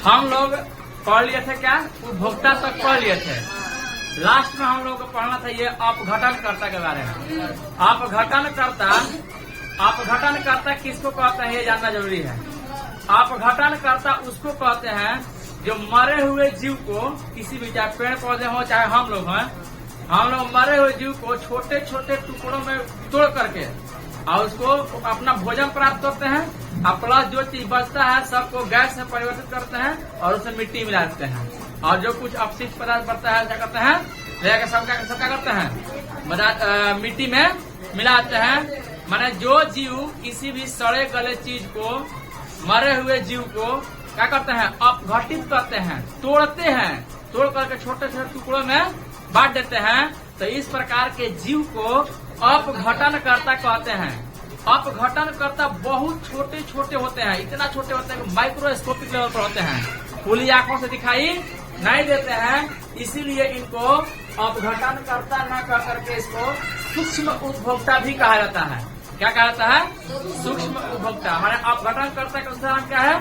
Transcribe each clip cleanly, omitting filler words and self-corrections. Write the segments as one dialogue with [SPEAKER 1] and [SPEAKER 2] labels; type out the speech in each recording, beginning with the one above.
[SPEAKER 1] हम लोग पढ़ लिए थे क्या, उपभोक्ता तक पढ़ लिए थे। लास्ट में हम लोग को पढ़ना था ये अपघटनकर्ता के बारे में। अपघटनकर्ता किसको कहते हैं ये जानना जरूरी है। अपघटनकर्ता उसको कहते हैं जो मरे हुए जीव को, किसी भी चाहे पेड़ पौधे हो चाहे हम लोग हैं, हम लोग मरे हुए जीव को छोटे छोटे टुकड़ों में तोड़ करके और उसको अपना भोजन प्राप्त करते हैं और प्लस जो चीज बचता है सबको गैस में परिवर्तित करते हैं और उसमें मिट्टी मिला देते हैं। और जो कुछ अपशिष्ट पदार्थ बढ़ता है क्या करते हैं, लेकर सब क्या करते हैं, मिट्टी में मिलाते हैं। माने जो जीव किसी भी सड़े गले चीज को, मरे हुए जीव को क्या करते हैं, अपघटित करते हैं, तोड़ते हैं, तोड़ करके छोटे छोटे टुकड़ों में बांट देते हैं। तो इस प्रकार के जीव को अपघटनकर्ता कहते हैं। अपघटनकर्ता बहुत छोटे छोटे होते हैं, इतना छोटे होते हैं कि माइक्रोस्कोपिक लेवल पर होते हैं, खुली आंखों से दिखाई नहीं देते हैं। इसीलिए इनको अपघटनकर्ता न कह करके इसको सूक्ष्म उपभोक्ता भी कहा जाता है। क्या कहा जाता है, सूक्ष्म उपभोक्ता। हमारे अपघटनकर्ता का दूसरा नाम क्या है,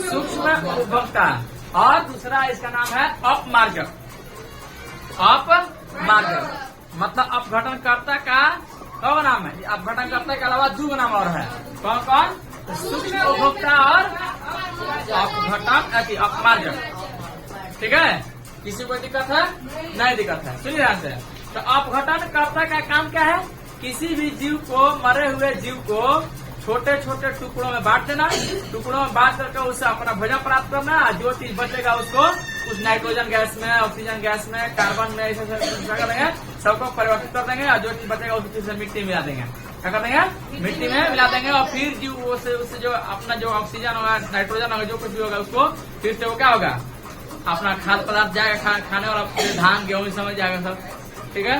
[SPEAKER 1] सूक्ष्म उपभोक्ता। और दूसरा इसका नाम है अपमार्जक। अपमार्जक मतलब अपघटनकर्ता का कौन नाम है, अपघटनकर्ता के अलावा दो नाम और है। कौन कौन, सूक्ष्म उपभोक्ता और अपमार्जक। ठीक है, किसी को दिक्कत है, नहीं दिक्कत है, सुनिए ध्यान से। तो अपघटनकर्ता का काम क्या है, किसी भी जीव को, मरे हुए जीव को छोटे छोटे टुकड़ों में बांट देना, टुकड़ों में बांट करके उससे अपना भोजन प्राप्त करना। जो चीज बचेगा उसको कुछ नाइट्रोजन गैस में, ऑक्सीजन गैस में, कार्बन में, ऐसे करेंगे, सबको परिवर्तित कर देंगे। और जो चीज बचेगा उसी से मिट्टी मिला देंगे। क्या कर देंगे, मिट्टी में मिला देंगे। और फिर जीव उससे जो अपना जो ऑक्सीजन होगा, नाइट्रोजन होगा, जो कुछ भी होगा उसको फिर से वो क्या होगा, अपना खाद्य पदार्थ जाएगा, खाने वाला धान गेहूं समझ जाएगा सब। ठीक है,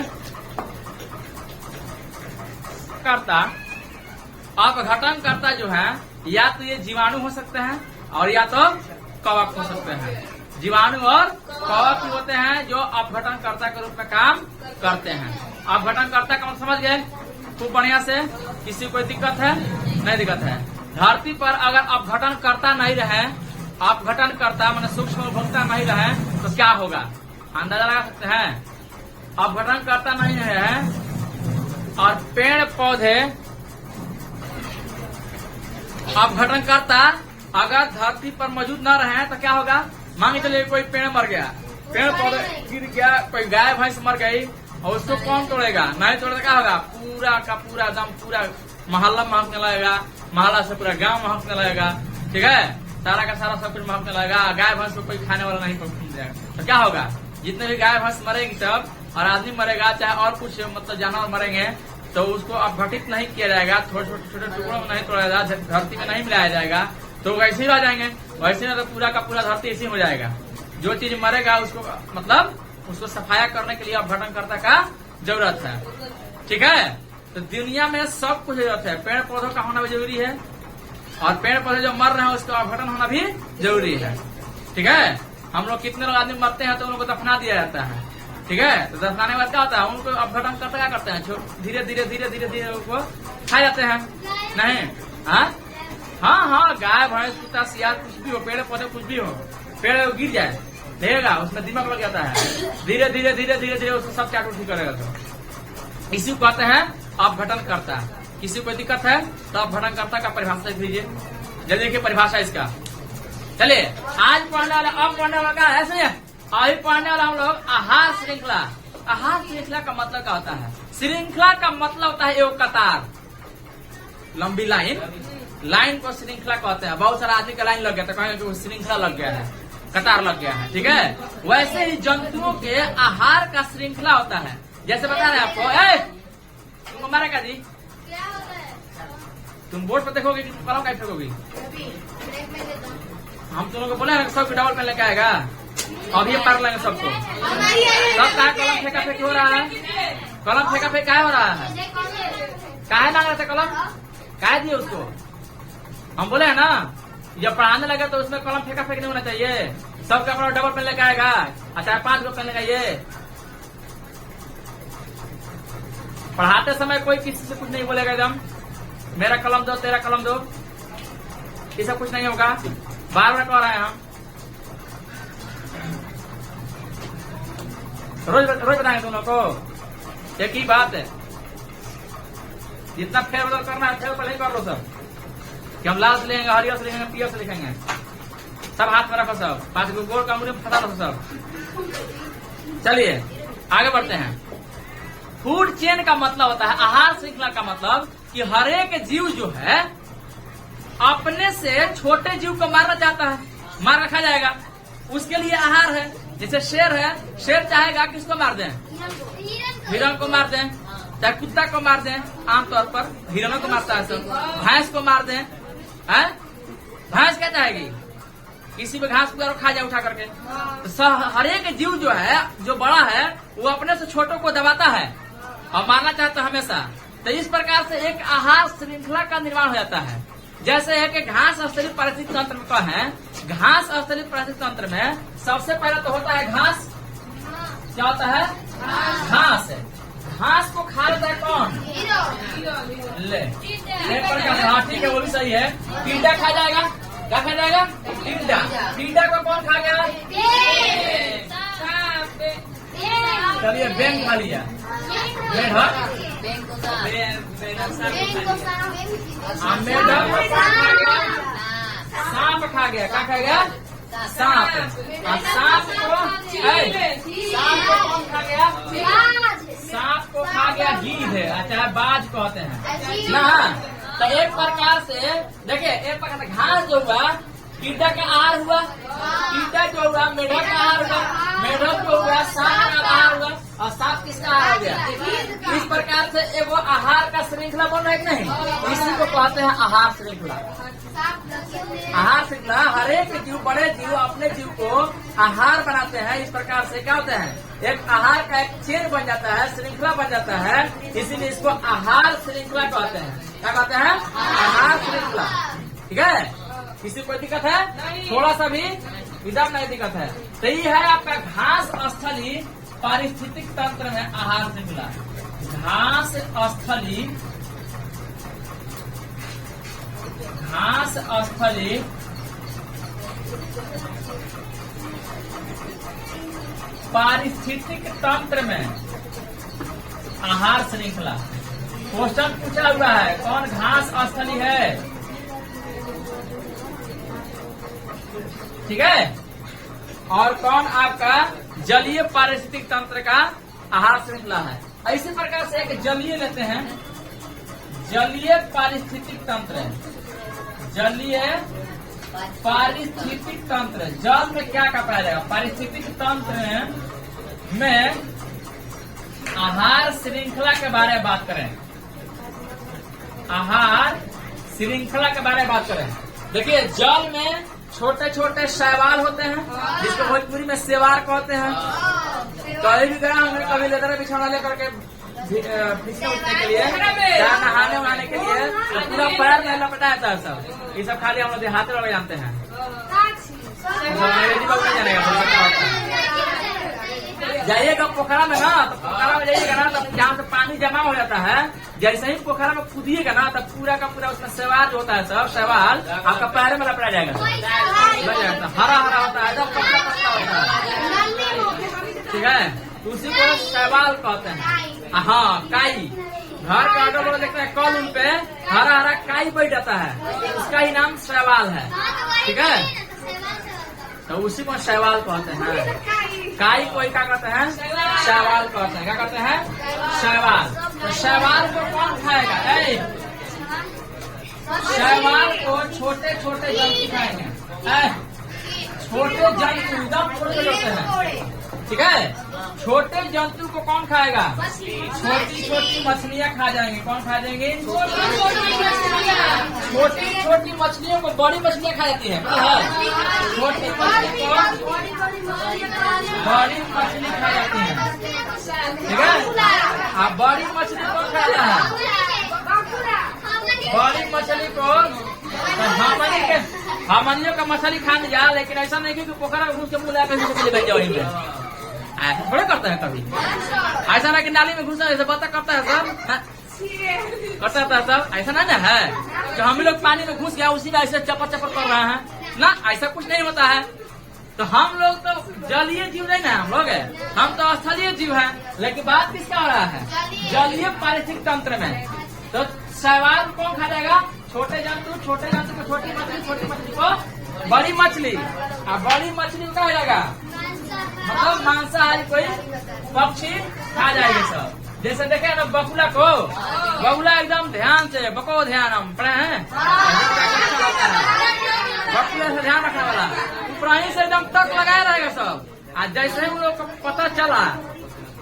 [SPEAKER 1] अपघटनकर्ता जो है या तो ये जीवाणु हो सकते हैं और या तो कवक हो सकते हैं। जीवाणु और कवक होते हैं जो अपघटनकर्ता के रूप में काम करते हैं। अपघटनकर्ता का मतलब समझ गए खूब बढ़िया से, किसी को दिक्कत है, नहीं दिक्कत है। धरती पर अगर अपघटनकर्ता नहीं रहे, अपघटनकर्ता माने सूक्ष्म उपभोक्ता नहीं रहे तो क्या होगा, अंदाजा लगा सकते हैं। अपघटनकर्ता नहीं है और पेड़ पौधे, अपघटनकर्ता अगर धरती पर मौजूद न रहे तो क्या होगा, मान के चलिए कोई पेड़ मर गया, पेड़ पौधे गिर गया, कोई गाय भैंस मर गई और उसको कौन तोड़ेगा, नहीं तोड़ेगा क्या होगा, पूरा का पूरा एकदम पूरा मोहल्ला महकने लगेगा, मोहल्ला से पूरा गांव महकने लगेगा। ठीक है, सारा का सारा सब कुछ महकने लगेगा। गाय भैंस को कोई खाने वाला नहीं मिल जाएगा तो क्या होगा, जितने भी गाय भैंस मरेगी सब, और आदमी मरेगा, चाहे और कुछ मतलब जानवर मरेंगे, तो उसको अपघटित नहीं किया जाएगा, छोटे छोटे टुकड़ों में नहीं तोड़ा जाएगा, धरती में नहीं मिलाया जाएगा, तो वैसे ही आ जाएंगे। वैसे में तो पूरा का पूरा धरती ऐसे हो जाएगा। जो चीज मरेगा उसको मतलब उसको सफाया करने के लिए अपघटनकर्ता का जरूरत है। ठीक है, तो दुनिया में सब कुछ जरूरत है। पेड़ पौधों का होना भी जरूरी है और पेड़ पौधे जो मर रहे हैं उसका अपघटन होना भी जरूरी है। ठीक है, हम लोग कितने लोग आदमी मरते हैं तो उनको दफना दिया जाता है। ठीक है, तो दफनाने के बाद क्या होता है, उनको अपघटन करते क्या करते हैं, धीरे धीरे धीरे धीरे धीरे उनको खा जाते हैं। नहीं, हाँ, गाय भैंस कुत्ता सियार कुछ भी हो, पेड़ पौधे कुछ भी हो, पेड़ गिर जाए देगा, उसमें दिमाग लग जाता है, धीरे धीरे धीरे धीरे धीरे उसको सब चाट उठी करेगा। तो इसी को कहते हैं अपघटनकर्ता। किसी को दिक्कत है तो अपघटनकर्ता का परिभाषा देख लीजिए, जल्दी देखिए परिभाषा इसका। चलिए आज पढ़ने वाला, अब पढ़ने वाला ऐसे अभी पढ़ने वाला हम लोग आहार श्रृंखला। आहार श्रृंखला का मतलब क्या होता है, श्रृंखला का मतलब होता है एक कतार, लंबी लाइन, लाइन को श्रृंखला कहते हैं। बहुत सारा आदमी का लाइन लग गया तो कहेंगे कि श्रृंखला लग गया है, कतार लग गया है। ठीक है, वैसे ही जंतुओं के आहार का श्रृंखला होता है। जैसे बता रहे आपको, तुमको मारेगा जी, तुम बोर्ड पर देखोगे कि कलम कैसे फेंकोगी, हम तुम लोग को बोले सबको डबल पेन लेके आएगा, अभी पढ़ लेंगे सबको। सब कहा कलम फेंका फेंकी हो रहा है, कलम फेंका फेंक क्या हो रहा है, काहे मांग रहे थे कलम, काहे दिए उसको, हम बोले है ना जब पढ़ाने लगे तो उसमें कलम फेंका फेंक नहीं होना चाहिए। सबका अपना डबल पेन लेके आएगा, अच्छा 5 गो पेन लगाइए। पढ़ाते समय कोई किसी से कुछ नहीं बोलेगा एकदम मेरा कलम दो तेरा कलम दो, ये सब कुछ नहीं होगा। बार बार कह रहे हैं हम, रोज रोज बताएंगे दोनों को। एक ही बात है, जितना फेर बदल करना है फेर पहले कर लो सब, कि हम लाल से लिखेंगे, हरियर से लिखेंगे, पीयर से लिखेंगे, सब हाथ में रखो सब, 5 गो गोल का मुझे फंसा लो सब। चलिए आगे बढ़ते हैं। फूड चेन का मतलब होता है, आहार श्रृंखला का मतलब कि हर एक जीव जो है अपने से छोटे जीव को मारना चाहता है, मार रखा जाएगा, उसके लिए आहार है। जैसे शेर है, शेर चाहेगा किसको मार दें, हिरण को मार दें, चाहे कुत्ता को मार दें, आमतौर पर हिरणों को मारता है सब, भैंस को मार दें, है भैंस क्या चाहेगी, किसी भी घास को खा जाए उठा करके। तो हर एक जीव जो है, जो बड़ा है, वो अपने से छोटों को दबाता है और मारना चाहता है हमेशा। तो इस प्रकार से एक आहार श्रृंखला का निर्माण हो जाता है। जैसे है कि घास स्तरीय पारिस्थितिक तंत्र का है, घास स्तरीय पारिस्थितिक तंत्र में सबसे पहले तो होता है घास, क्या होता है, घास है। घास को खा लेता है कौन, ले हाँ ठीक है, वो भी सही है। टिड्डा खा जाएगा, क्या खा जाएगा, टिड्डा। टिड्डा को कौन खा गया, चलिए बैंग खा लिया, सांप खा गया, क्या खा गया, सांप। सांप को कौन खा गया, सांप को खा गया गीध है, अच्छा बाज कहते हैं ना। तो एक प्रकार से देखिए, एक प्रकार से घास जो हुआ टिड्डा का आहार हुआ, टिड्डा जो हुआ मेढक का आहार हुआ, मेढक जो हुआ सांप का आहार हुआ, और सांप किसका आहार हो गया। इस प्रकार से एगो आहार का श्रृंखला बन रहा है नहीं, इसी को कहते हैं आहार श्रृंखला। आहार श्रृंखला, हर एक जीव, बड़े जीव अपने जीव को आहार बनाते हैं। इस प्रकार से क्या होता है, एक आहार का एक चेन बन जाता है, श्रृंखला बन जाता है, इसीलिए इसको आहार श्रृंखला कहते हैं। क्या कहते हैं, आहार श्रृंखला। ठीक है, किसी को कोई दिक्कत है, थोड़ा सा भी इधर नहीं दिक्कत है। तो ये है आपका घास स्थली पारिस्थितिक तंत्र में आहार श्रृंखला। घास स्थली, घास स्थली पारिस्थितिक तंत्र में आहार श्रृंखला। क्वेश्चन पूछा हुआ है, कौन घास स्थली है, ठीक है, और कौन आपका जलीय पारिस्थितिक तंत्र का आहार श्रृंखला है। इसी प्रकार से एक जलीय लेते हैं, जलीय पारिस्थितिक तंत्र, जलीय पारिस्थितिक तंत्र। जल में क्या क्या पाया जाएगा, पारिस्थितिक तंत्र में आहार श्रृंखला के बारे में बात करें, आहार श्रृंखला के बारे में बात करें। देखिए, जल में छोटे छोटे शैवाल होते हैं, जिसको भोजपुरी में सेवार कहते हैं। कभी भी गया हमने, कभी लेदर बिछौना लेकर के फिसने उठने के लिए, जहाँ नहाने वहाने के लिए, तो पूरा पैर में लपटाया था सब। ये सब खाली हम लोग देहाती लोग जानते हैं, अंग्रेजी लोग नहीं जानेगा। जाइएगा पोखरा में ना, तो पोखरा में जाइएगा ना, तो जहाँ से पानी जमा हो जाता है, जैसे ही पोखरा में कूदिएगा ना, तब पूरा का पूरा उसमें शैवाल जो होता है, सब शैवाल आपका पैर में लपटा जाएगा, हरा हरा होता है, जब पतला पतला होता है, ठीक है, उसी को शैवाल कहते हैं। हाँ, काई, घर का अगल बगल देखते हैं कल, उन पे हरा हरा काई बैठ जाता है, उसका ही नाम शैवाल है, ठीक है, तो उसी को शैवाल कहते हैं। काई को क्या कहते हैं, शैवाल कहते हैं। क्या कहते हैं, शैवाल। तो शैवाल को कौन खाएगा, शैवाल को छोटे छोटे जंतु खाएंगे, छोटे जंतु एकदम छोटे होते हैं, ठीक है। छोटे जंतु को कौन खाएगा, छोटी छोटी मछलियाँ खा जाएंगे। कौन खा जाएंगे, छोटी छोटी मछलियों को बड़ी मछलियाँ खा जाती है। छोटी मछली को बड़ी मछली खा जाती है, ठीक है। बड़ी मछली को खाया है, बड़ी मछली को हमनियों का मछली खा लिया, लेकिन ऐसा नहीं कि पोखरा घूस के मुँह लगा बैठ जाओ, थोड़ा करता है कभी ऐसा ना कि नाली में घुसा, ऐसे बता करता है सब, करता था सब, ऐसा ना है जो हम लोग पानी में घुस गया उसी में ऐसे चपर चपर कर रहे हैं ना, ऐसा कुछ नहीं होता है। तो हम लोग तो जलीय जीव नहीं ना, हम लोग है, हम तो स्थलीय जीव हैं। लेकिन बात किसका हो रहा है, जलीय पारिस्थितिक तंत्र में। तो शैवाल कौन खा जाएगा, छोटे जंतु को छोटी मछली को बड़ी मछली, और बड़ी मछली को क्या हो जाएगा, मतलब मांसाहारी कोई पक्षी खा जाएगी सब। जैसे देखे ना बकुला को, बकुला एकदम ध्यान से, बको ध्यान हम पढ़े हैं, बकुला से ध्यान रखने वाला, ऊपराही से एकदम तक लगाया रहेगा सब। आज जैसे उन लोग को पता चला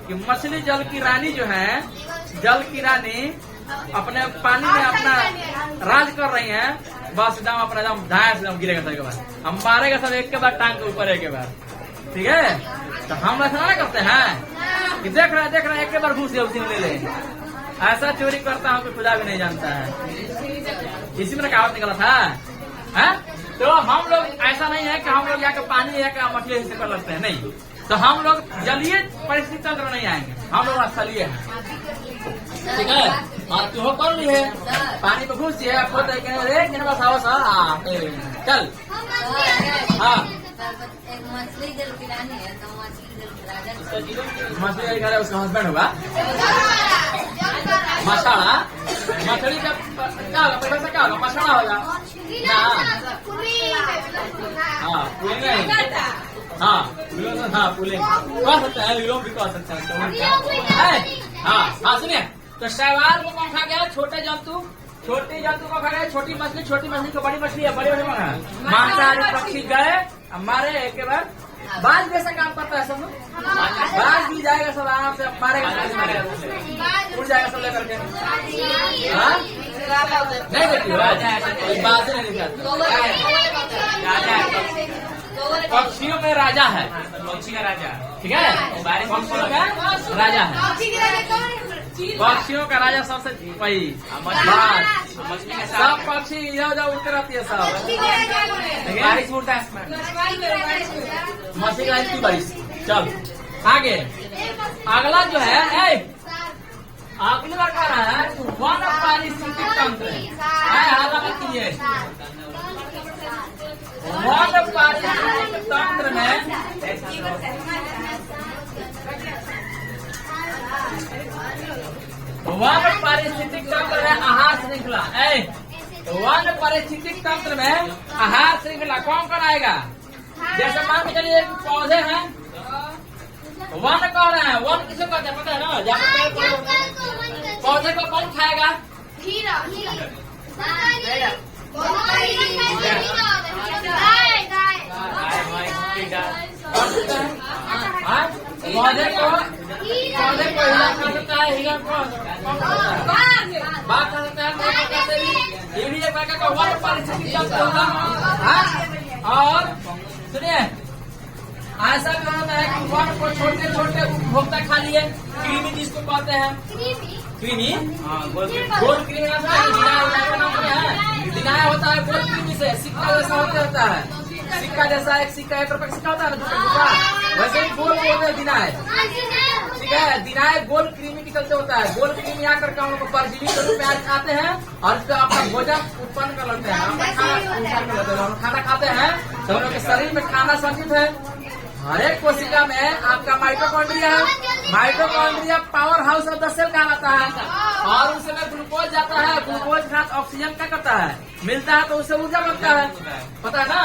[SPEAKER 1] कि मछली जल की रानी जो है, जल की रानी अपने पानी में अपना राज कर रही है, बस एकदम अपना एकदम धाया से गिरेगा सब के बाद, हम मारेगा सब एक के बाद टांग के ऊपर एक के बाद, ठीक है। तो हम ऐसा ना करते हैं कि देख रहे एक के बार घूस गया उसी में ले ले, ऐसा चोरी करता हूँ कि खुदा भी नहीं जानता है। इसी में कहावत निकला था है? तो हम लोग ऐसा नहीं है कि हम लोग यहाँ के पानी या मछली से कर लगते हैं, नहीं। तो हम लोग जलीय परिस्थिति तंत्र नहीं आएंगे, हम लोग स्थलीय हैं, ठीक है। और तू कर ली है, पानी में घुस है, चल हाँ
[SPEAKER 2] मछली जल की रानी है तो मछली जल की राजा,
[SPEAKER 1] मछली का उसका हस्बैंड होगा, मछाड़ा, मछली का क्या होगा, पैसा क्या होगा, मछाड़ा होगा ना, हाँ पुलिंग नहीं, हाँ पुलिंग कह सकते हैं, विलोम भी कह सकते हैं। हाँ सुनिए, तो शैवाल को कौन खा गया, छोटे जंतु को खा गए, छोटी मछली को बड़ी मछली है, बड़ी मांसाहारी पक्षी गए हमारे एक के बाद। बाज भी ऐसा काम करता है सब, बाज भी जाएगा सब आराम से मारेगा, उड़ जाएगा सब लेकर के, नहीं देखिए बाज नहीं दिखाती। पक्षियों में राजा है, पक्षी का राजा, ठीक है, पक्षियों का राजा है, पक्षियों का राजा सबसे वही सब पक्षी इधर उधर उड़ते रहती है सब, बारिश उड़ता है इसमें, मछली का इतनी बारिश। चल आगे, अगला जो है अगली बार कह रहा है वन पारिस्थितिक तंत्र है, वन पारिस्थितिक तंत्र में वन पारिस्थितिक तंत्र में आहार श्रृंखला, वन पारिस्थितिक तंत्र में आहार श्रृंखला कौन कौन आएगा। जैसे मान के चलिए पौधे हैं, वन कह रहे हैं, वन किसे कहते हैं पता है ना, जहाँ पौधे को कौन खाएगा, पौधे को हिरण खा सकता है, हिरण को बाघ खा सकता है, ये भी एक प्रकार का वन पारिस्थितिक तंत्र होगा। और सुनिए ऐसा भी होता है कि वन को छोटे छोटे उपभोक्ता खा लिए, कृमि जिसको कहते हैं, कृमि गोल कृमि दिनाया होता है, गोल कृमि से सिक्का जैसा होता रहता है, सिक्का जैसा एक सिक्का 1 रुपए का सिक्का होता है ना, वैसे ही गोल बोलते हैं दिनाय, ठीक है। दिनाय गोल कृमि के चलते होता है, गोल कृमि आकर के हम लोग को परजीवी के रूप में आते हैं और उसका अपना भोजन उत्पन्न कर लेते हैं, हम खाना खाते हैं तो हम लोग के शरीर में खाना संचित है। हर एक कोशिका में आपका माइटोकॉन्ड्रिया है, mitochondria power house of the cell कहलाता है, और उसमें ग्लूकोज जाता है, ग्लूकोज के साथ ऑक्सीजन क्या करता है, मिलता है तो उससे ऊर्जा बनता है, पता है ना,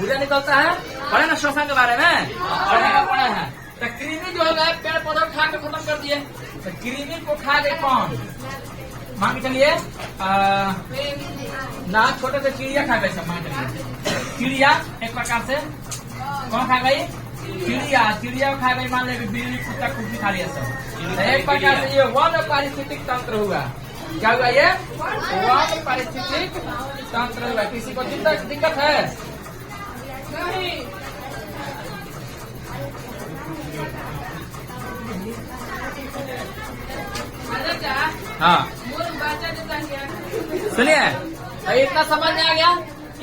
[SPEAKER 1] ऊर्जा निकलता है। पढ़े ना श्वसन के बारे में, पढ़े हैं। तो कृमि जो है पेड़ पौधा खा के खत्म कर दिए, तो कृमि को खा गए कौन, मान के चलिए ना, छोटे से चिड़िया खा गए सब, मान के चलिए चिड़िया एक प्रकार से कौन खा गई, चिड़िया खा गई, मान लीजिए बिल्ली कुत्ता कुछ भी खा लिया सब, एक प्रकार से ये वन पारिस्थितिक तंत्र हुआ। क्या हुआ ये, वन पारिस्थितिक तंत्र हुआ। किसी को दिक्कत है, हाँ सुनिए इतना समझ में आ गया।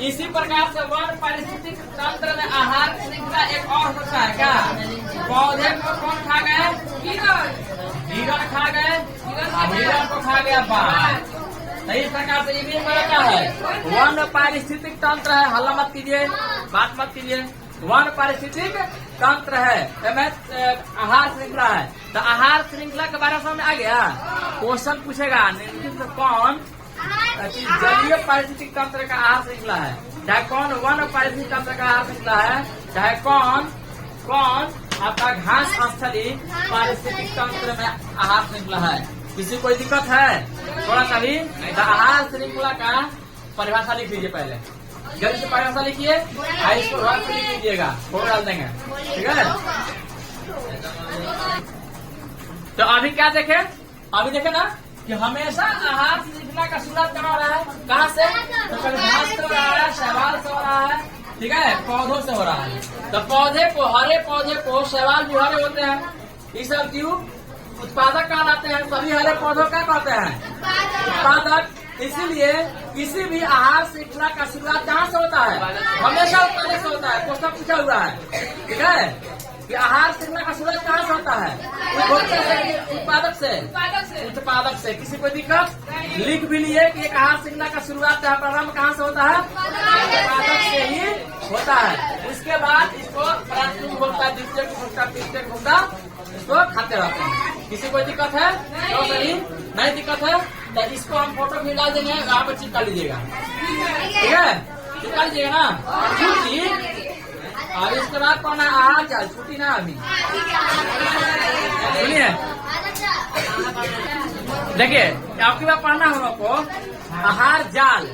[SPEAKER 1] इसी प्रकार से वन पारिस्थितिक तंत्र में आहार श्रृंखला एक और होता है क्या, पौधे को कौन खा गए, हिरण खा गए, हीरा को खा गया बाघ। तो इस प्रकार से ये भी क्या है, वन पारिस्थितिक तंत्र है। हल्ला मत कीजिए, बात मत कीजिए। वन पारिस्थितिक तंत्र है, आहार श्रृंखला है। तो आहार श्रृंखला के बारे में समझ आ गया। क्वेश्चन पूछेगा निम्नलिखित कौन जलीय पारिस्थितिक तंत्र का आहार श्रृंखला है, चाहे कौन वन पारिस्थितिक तंत्र का आहार श्रृंखला है, चाहे कौन आपका घास स्थली पारिस्थितिक तंत्र में आहार श्रृंखला है। किसी कोई दिक्कत है थोड़ा सा भी? तो आहार श्रृंखला का परिभाषा लिख लीजिए, पहले जल्दी से परिभाषा लिखिए, इसको वर्क लिख लीजिएगा, फोटो डाल देंगे, ठीक है। तो अभी क्या देखे, अभी देखे ना कि हमेशा आहार श्रृंखला का शुरुआत कहाँ हो रहा है, कहाँ से? तो कभी घास से हो रहा है, शैवाल से हो रहा है, ठीक है, पौधों से हो रहा है। तो पौधे को, हरे पौधे को, शैवाल भी हरे होते हैं, ये सब जीव उत्पादक कहलाते हैं। सभी हरे पौधों का कहते हैं उत्पादक। इसीलिए किसी भी आहार श्रृंखला का शुरुआत कहाँ से होता है? हमेशा उत्पादक से होता है। क्वेश्चन पूछा हुआ है, ठीक है, कि आहार श्रृंखला का शुरुआत कहाँ से होता है? उत्पादक से। किसी को दिक्कत? लिख भी लिए कि एक आहार श्रृंखला का शुरुआत का प्रारंभ कहाँ से होता है? उत्पादक से ही होता है। उसके बाद इसको प्राथमिक भोक्ता, द्वितीयक भोक्ता, तृतीयक भोक्ता इसको खाते रहते हैं। किसी को दिक्कत है? तो सही नहीं दिक्कत है तो इसको हम फोटो भी डाल देंगे, वहाँ पर चिपका लीजिएगा, ठीक है, चिपका लीजिएगा ना छुट्टी। और इसके बाद कौन है? आहार जाल। छुट्टी ना अभी सुनिए, देखिए आपकी बात पढ़ना हम लोग को आहार जाल।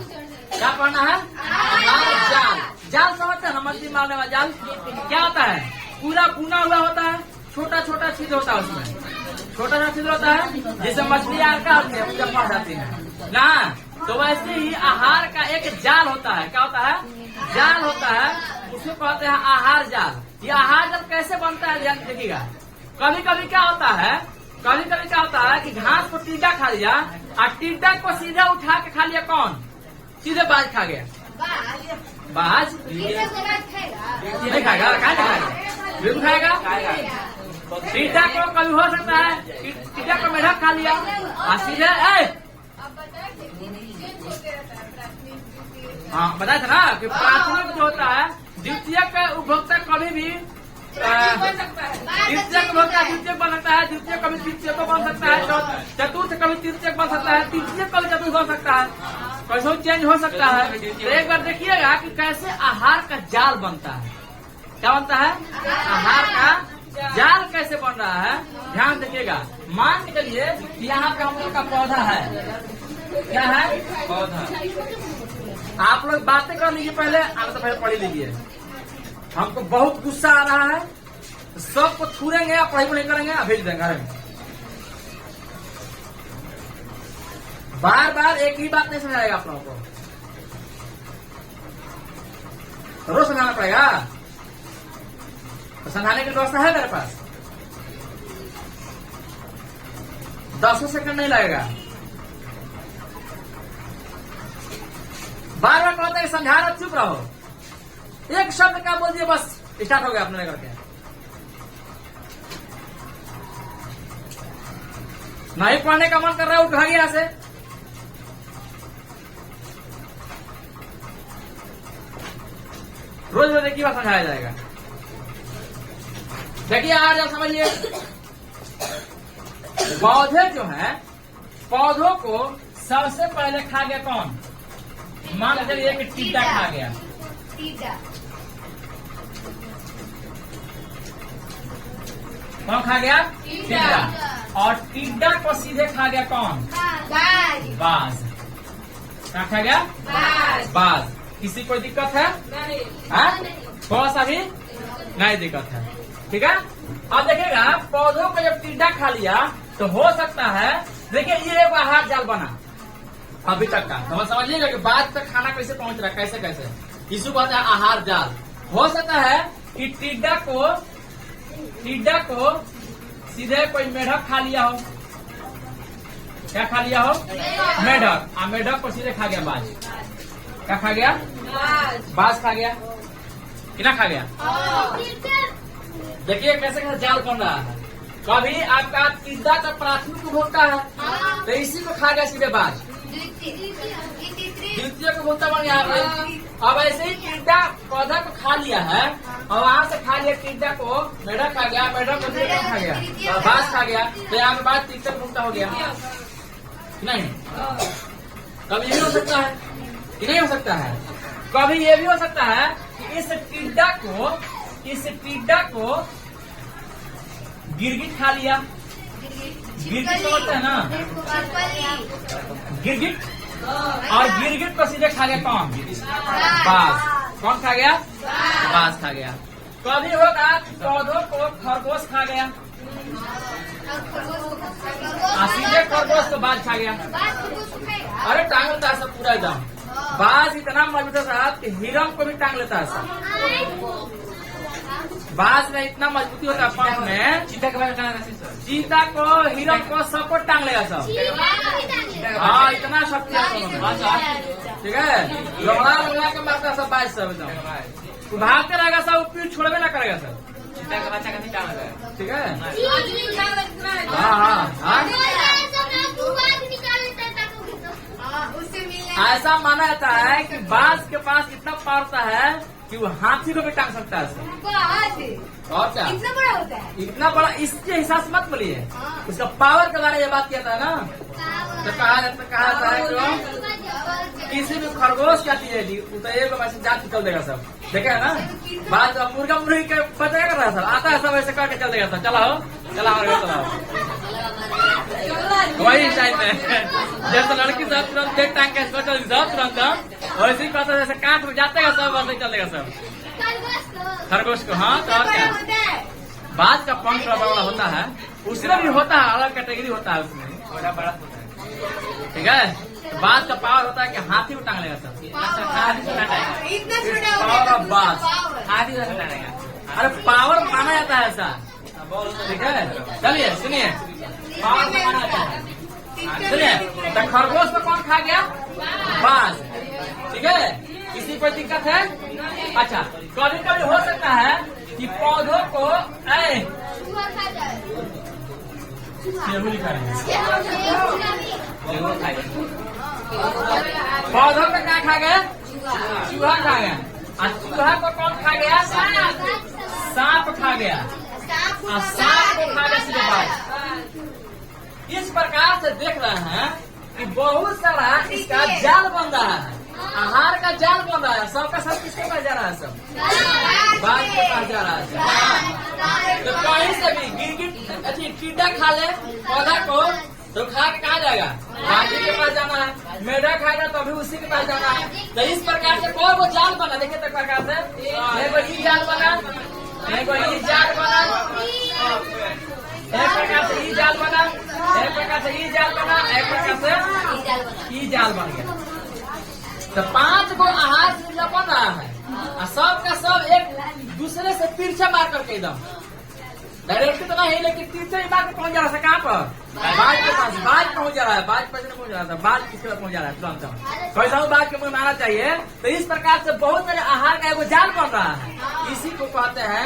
[SPEAKER 1] क्या पढ़ना है? आहार जाल। जाल समझते हैं ना, मछली मारने वाला जाल क्या होता है? पूरा बुना हुआ होता है, छोटा छोटा चीज होता है, उसमें छोटा सा छिद्र होता है, जिससे मछली आकर होती है जब फंस जाती है ना। तो वैसे ही आहार का एक जाल होता है। क्या होता है? जाल होता है, उसको कहते हैं आहार जाल। ये आहार जाल कैसे बनता है ध्यान देखिएगा। कभी कभी क्या होता है कि घास को टिड्डा खा लिया और टिड्डा को सीधा उठा के खा लिया कौन? सीधे बाज खा गया। बाज नहीं खाएगा, बिल्कुल खाएगा। टिड्डा को कभी हो सकता है टिड्डा को मेढक खा लिया और सीधे हाँ बताया था ना कि प्राथमिक जो होता है, द्वितीयक उपभोक्ता कभी भी तृतीयक उपभोक्ता द्वितीयक बन सकता है, द्वितीय कभी तृतीयक बन सकता है, चतुर्थ कभी तृतीयक बन सकता है, तृतीयक कभी चतुर्थ बन सकता है, कैसे चेंज हो सकता है। तो एक बार देखिएगा कि कैसे आहार का जाल बनता है। क्या बनता है? आहार का जाल कैसे बन रहा है, ध्यान देखिएगा। मान के चलिए यहाँ पे हम लोग का पौधा है। क्या है? पौधा। आप लोग बातें कर लीजिए पहले, आप तो पहले पढ़ लीजिए। हमको बहुत गुस्सा आ रहा है, सबको छूरेंगे, आप पढ़ाई नहीं करेंगे, आप भेज देंगे घर में। बार बार एक ही बात नहीं समझाएगा आप लोगों को, रोज समझाना पड़ेगा। तो समझाने की व्यवस्था है मेरे पास, 10 सेकंड नहीं लगेगा। बार बार कहते हैं समझा रहा, चुप रहो, एक शब्द का बोल दिए बस स्टार्ट हो गया आपने करके। नहीं पढ़ने का मन कर रहा है, उठ भागी यहां से। रोज रोज एक ही बात समझाया जाएगा। देखिए आज आप समझिए, पौधे जो है, पौधों को सबसे पहले खा गया कौन? मान लीजिए कि टिड्डा खा गया। कौन खा गया? टिड्डा। और टिड्डा को सीधे खा गया कौन? बाज। क्या खा गया? बाज। किसी कोई दिक्कत है? नहीं। थोड़ा सा भी नहीं दिक्कत है, ठीक है। अब देखिएगा, पौधों को जब टिड्डा खा लिया तो हो सकता है, देखिए ये एक आहार जाल बना अभी तक का। तो समझिएगा कि बाद तक खाना कैसे पहुंच रहा है, कैसे कैसे, इसी को कहते हैं आहार जाल। हो सकता है कि टिड्डा को सीधे कोई मेढक खा लिया हो। क्या खा लिया हो? मेढक। मेढक को सीधे खा गया बाज। क्या खा गया? बाज खा गया। कितना खा गया? देखिए कैसे कैसे जाल बन रहा है। कभी आपका टिड्डा का प्राथमिक उपभोक्ता है तो इसी को खा गया सीधे बाज। द्वितीय को उपभोक्ता बन गया। अब ऐसे ही टिड्डा पौधा को खा लिया है और वहाँ से खा लिया टिड्डा को, मेढक खा गया, मेढक को द्वितीय खा गया और बाज खा गया, तो यहाँ पे बाज तृतीय उपभोक्ता हो गया। नहीं, कभी ये भी हो सकता है कि नहीं हो सकता है। कभी ये भी हो सकता है कि इस टिड्डा को गिरगिट खा लिया। गिरगिट तो होता है ना, गिरगिट, और गिरगिट को सीधे खा गया कौन? बाज। कौन खा गया? बाज खा गया। कभी होगा पौधों को खरगोश खा गया, सीधे खरगोश को बाज खा गया। अरे टांग लेता है सब पूरा एकदम। बाज इतना मजबूत है साहब कि हिरन को भी टांग लेता है सब। बाज में इतना मजबूती होता है पंख में, चीता के बारे में, चीता को, हिरन को, सबको टांग लेगा सब। हाँ, इतना शक्ति है। ठीक है, लड़ा के मारता सब बाज सब एकदम। वो भागते रहेगा सब, पीठ छोड़वे ना करेगा सब। चीता का बच्चा कैसे टांग लेगा? ठीक है। हाँ। ऐसा माना जाता है कि बाज के पास इतना पावर होता है कि वो हाथी को भी टांग सकता है। और क्या
[SPEAKER 2] इतना बड़ा होता है?
[SPEAKER 1] इतना बड़ा, इसके हिसाब से मत बोलिए, उसका पावर के बारे में बात किया था ना। तो कहा जाता है कि किसी भी खरगोश क्या चीज है जी, तो एक वैसे जात निकल देगा सब। देखे है ना, बात मुर्गा मुर्गी के पता कर रहा है सब, आता है सब ऐसे करके चल देगा सब। चलाओ वही टाइम में जैसे लड़की सब तुरंत देख टांग के चल तुरंत, वैसे ही पता जैसे कांट में जाते हैं सब, वैसे चल देगा सब खरगोश को। हाँ, तो और क्या, बाज का पंख बड़ा बड़ा होता है, उसमें भी होता है, अलग कैटेगरी होता है, उसमें बड़ा बड़ा होता है। ठीक है, तो बाज का पावर होता है कि हाथी को टांग लेगा सब। पावर ऑफ बाज, हाथी को टांगेगा। अरे पावर माना जाता है ऐसा। ठीक है, चलिए सुनिए, पावर को माना जाता है। सुनिए, तो खरगोश को कौन खा गया? बाज। ठीक है, किसी कोई दिक्कत है? अच्छा, कभी कभी हो सकता है कि पौधों को पौधों को क्या खा गया? चूहा खा गया। और चूहा को कौन खा गया? सांप खा गया। और सांप को खा गया सीधे बाज। इस प्रकार से देख रहे हैं कि बहुत सारा इसका जाल बन रहा है, आहार का जाल बन रहा है। सबका सब किसके पास जा रहा है? सब बाज के पास जा रहा है। तो कहीं से भी गिरगिट अच्छी टिड्डा खा ले पौधा को, तो खा के कहाँ जाएगा? बाजी के पास जाना है। मेढा खाएगा तो भी उसी के पास जाना है। तो इस प्रकार से कोई वो जाल बना, देखिए तो प्रकार से एक जाल बना, एक जाल बना, एक प्रकार से ई जाल बना, एक प्रकार से ई जाल बना, एक प्रकार से ई जाल बन गया। तो 5 गो आहार श्रृंखला बन रहा है, और सब का सब एक दूसरे से पीछे मार करके एकदम डायरेक्ट तो नहीं, लेकिन तीसरे बात में पहुंच जा रहा है। कहाँ पर? बाज के पास। बाज पहुंच जा रहा है, बाज पर पहुंच जा रहा है, बाज किसके पास पहुंच जा रहा है तुरंत। कैसा बाज के मुंह में आना चाहिए। तो इस प्रकार से बहुत सारे आहार का एगो जाल बन रहा है, इसी को कहते हैं